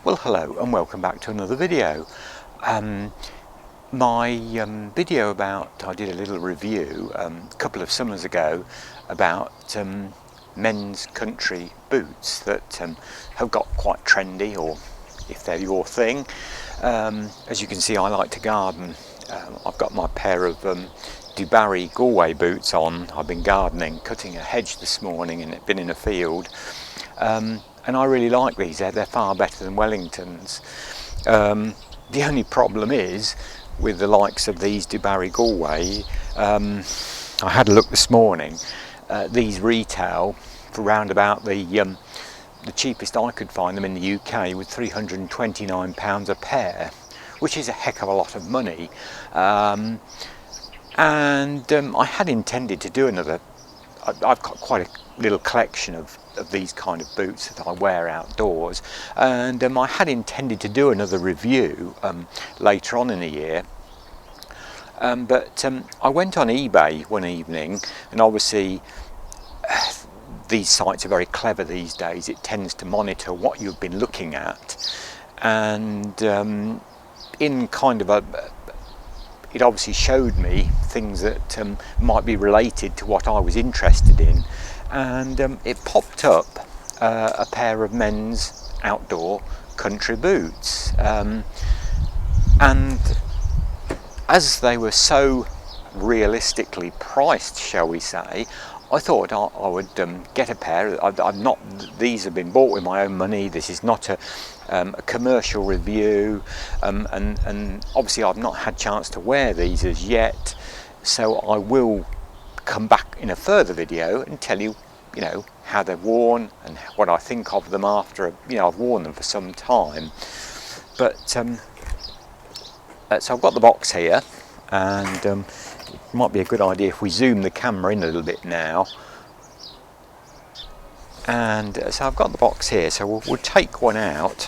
Well, hello and welcome back to another video. My video about, I did a little review a couple of summers ago about men's country boots that have got quite trendy, or if they're your thing. As you can see, I like to garden. I've got my pair of Dubarry Galway boots on. I've been gardening, cutting a hedge this morning, and been in a field. And I really like these. They're far better than Wellingtons. The only problem is with the likes of these Dubarry Galway, I had a look this morning. These retail for around about the cheapest I could find them in the UK with £329 a pair, which is a heck of a lot of money. I had intended to do another. I've got quite a little collection of these kind of boots that I wear outdoors, and I had intended to do another review later on in the year, but I went on eBay one evening, and obviously these sites are very clever these days. It tends to monitor what you've been looking at, and in kind of it obviously showed me things that might be related to what I was interested in, and it popped up a pair of men's outdoor country boots, and as they were so realistically priced, shall we say, I thought I would get a pair. These have been bought with my own money. This is not a commercial review, and obviously I've not had a chance to wear these as yet, so I will come back in a further video and tell you, how they're worn and what I think of them after, I've worn them for some time. But so I've got the box here, and it might be a good idea if we zoom the camera in a little bit now. And so I've got the box here, so we'll take one out,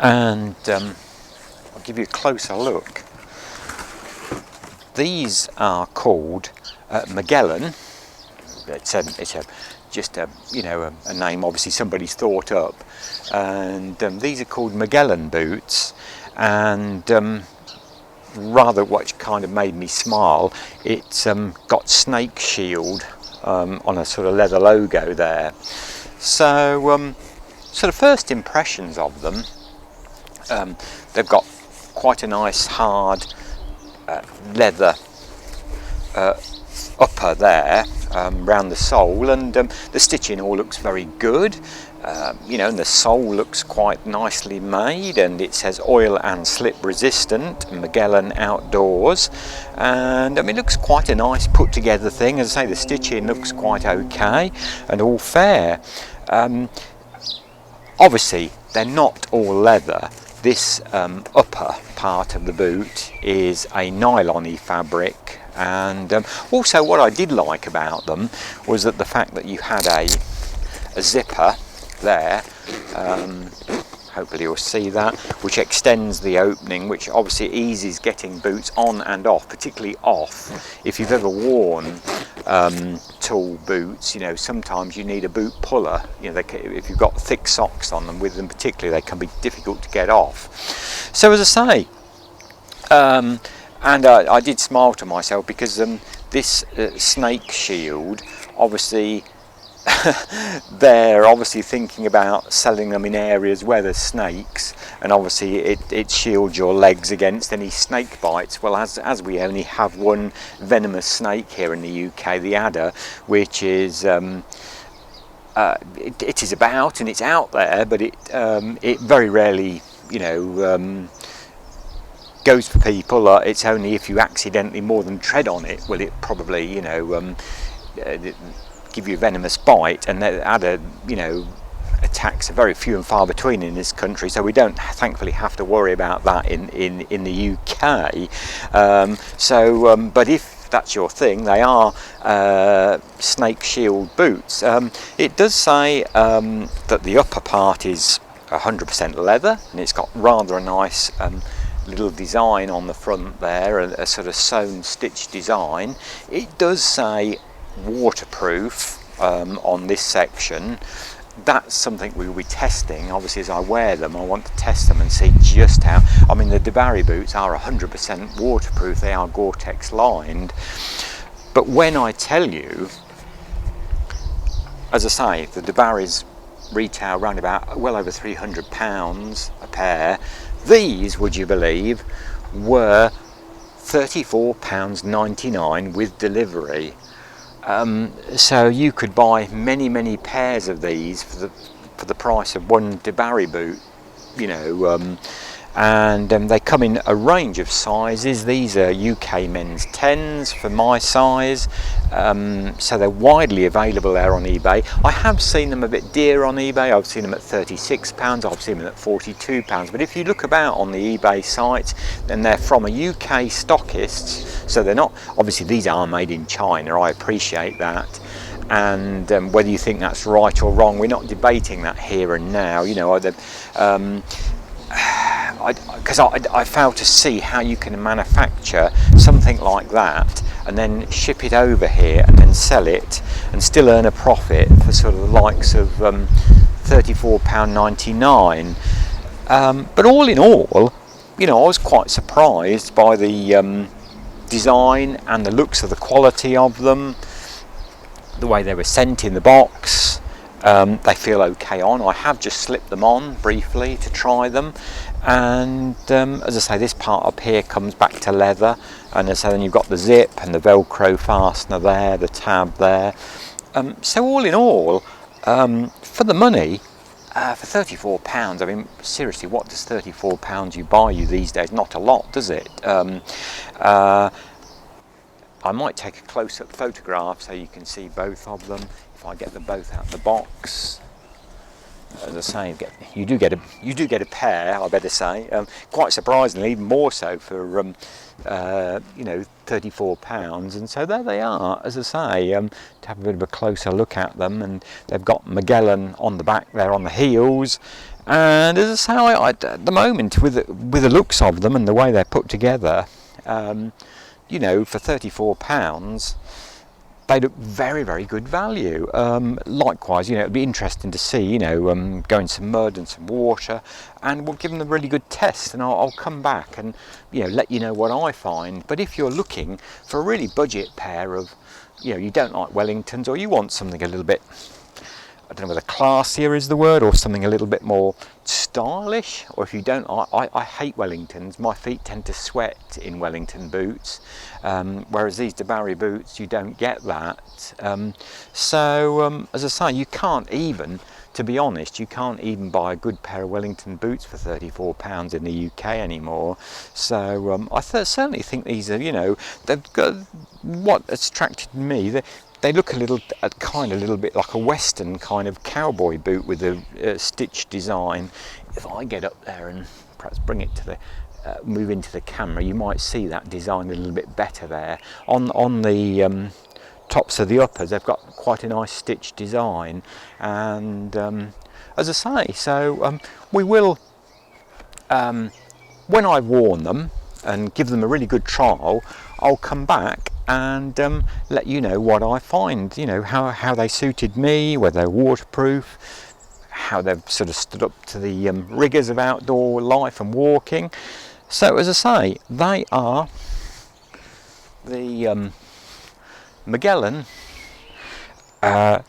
and I'll give you a closer look. These are called Magellan. It's just a name obviously somebody's thought up, and these are called Magellan boots. And rather, what kind of made me smile, it's got snake Sheild on a sort of leather logo there. So sort of first impressions of them, they've got quite a nice hard leather upper there round the sole, and the stitching all looks very good. And the sole looks quite nicely made, and it says oil and slip resistant, Magellan Outdoors, and it looks quite a nice put together thing. As I say, the stitching looks quite okay and all fair. Obviously they're not all leather. This upper part of the boot is a nylon-y fabric, and also what I did like about them was that the fact that you had a zipper there, hopefully you'll see that, which extends the opening, which obviously eases getting boots on and off, particularly off. If you've ever worn tall boots, sometimes you need a boot puller. If you've got thick socks on them, with them particularly, they can be difficult to get off. So as I say, and I did smile to myself because this snake Sheild, obviously they're obviously thinking about selling them in areas where there's snakes, and obviously it shields your legs against any snake bites. Well, as we only have one venomous snake here in the UK, the adder, which is it is about, and it's out there, but it very rarely goes for people. It's only if you accidentally more than tread on it will it probably give you a venomous bite, and the adder attacks are very few and far between in this country, so we don't thankfully have to worry about that in the UK. But if that's your thing, they are snake Sheild boots. It does say that the upper part is 100% leather, and it's got rather a nice little design on the front there, a sort of sewn stitch design. It does say waterproof on this section, that's something we'll be testing. Obviously, as I wear them, I want to test them and see just how. I mean, the DeBarry boots are 100% waterproof. They are Gore-Tex lined. But when I tell you, as I say, the DeBarrys retail around about well over £300 a pair. These, would you believe, were £34.99 with delivery. So you could buy many pairs of these for the price of one DeBarry boot, you know, and they come in a range of sizes. These are UK men's 10s for my size, so they're widely available there on eBay. I have seen them a bit dear on eBay. I've seen them at £36, I've seen them at £42, but if you look about on the eBay site, then they're from a UK stockist, so they're not, obviously these are made in China, I appreciate that. And whether you think that's right or wrong, we're not debating that here and now, you know. Because I fail to see how you can manufacture something like that and then ship it over here and then sell it and still earn a profit for sort of the likes of £34.99. But all in all, you know, I was quite surprised by the design and the looks of the quality of them, the way they were sent in the box. They feel okay on. I have just slipped them on briefly to try them, and as I say, this part up here comes back to leather, and as I say, then you've got the zip and the Velcro fastener there, the tab there. So all in all, for the money, for £34, I mean, seriously, what does £34 buy you these days? Not a lot, does it? I might take a close-up photograph so you can see both of them. If I get them both out of the box, as I say, you do get a pair, I better say. Quite surprisingly, even more so for you know, £34. And so there they are, as I say, to have a bit of a closer look at them. And they've got Magellan on the back there on the heels. And as I say, at the moment, with the looks of them and the way they're put together, you know, for £34, they look very good value. Likewise, you know, it'd be interesting to see, you know, go in some mud and some water, and we'll give them a really good test, and I'll come back and, you know, let you know what I find. But if you're looking for a really budget pair of, you know, you don't like Wellingtons, or you want something a little bit, I don't know whether classier is the word, or something a little bit more stylish, or if you don't, I hate Wellingtons. My feet tend to sweat in Wellington boots, whereas these DeBarry boots, you don't get that. So as I say, you can't even, to be honest, you can't even buy a good pair of Wellington boots for £34 in the UK anymore. So I certainly think these are, you know, they've got, what attracted me, they look a little bit like a Western kind of cowboy boot with a stitch design. If I get up there and perhaps bring it to the move into the camera, you might see that design a little bit better there. On the tops of the uppers, they've got quite a nice stitch design. And as I say, so we will, when I've worn them and give them a really good trial, I'll come back and let you know what I find, you know, how they suited me, whether they're waterproof, how they've sort of stood up to the rigours of outdoor life and walking. So as I say, they are the Magellan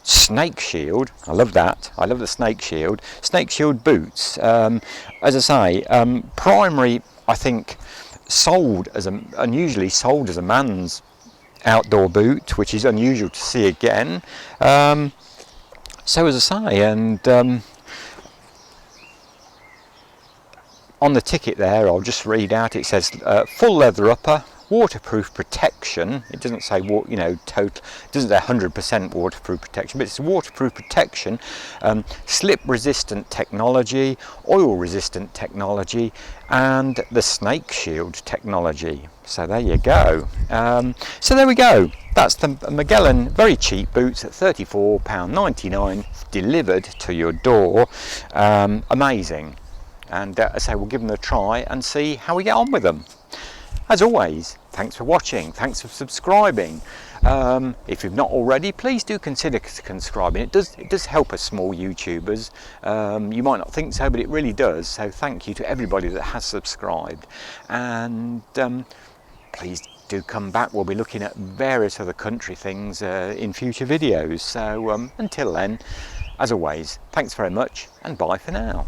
Snake Sheild. I love that. I love the Snake Sheild. Snake Sheild boots. As I say, primary, I think, unusually sold as a man's outdoor boot, which is unusual to see again. So as I say, and on the ticket there, I'll just read out, it says full leather upper, waterproof protection. It doesn't say, you know, total, it doesn't say 100% waterproof protection, but it's waterproof protection, slip resistant technology, oil resistant technology, and the Snake Sheild technology. So there you go. So there we go. That's the Magellan very cheap boots at £34.99 delivered to your door. Amazing. And as I say, we'll give them a try and see how we get on with them. As always, thanks for watching, thanks for subscribing. If you've not already, please do consider subscribing. It does help us small YouTubers. You might not think so, but it really does. So thank you to everybody that has subscribed. And please do come back. We'll be looking at various other country things in future videos. So until then, as always, thanks very much and bye for now.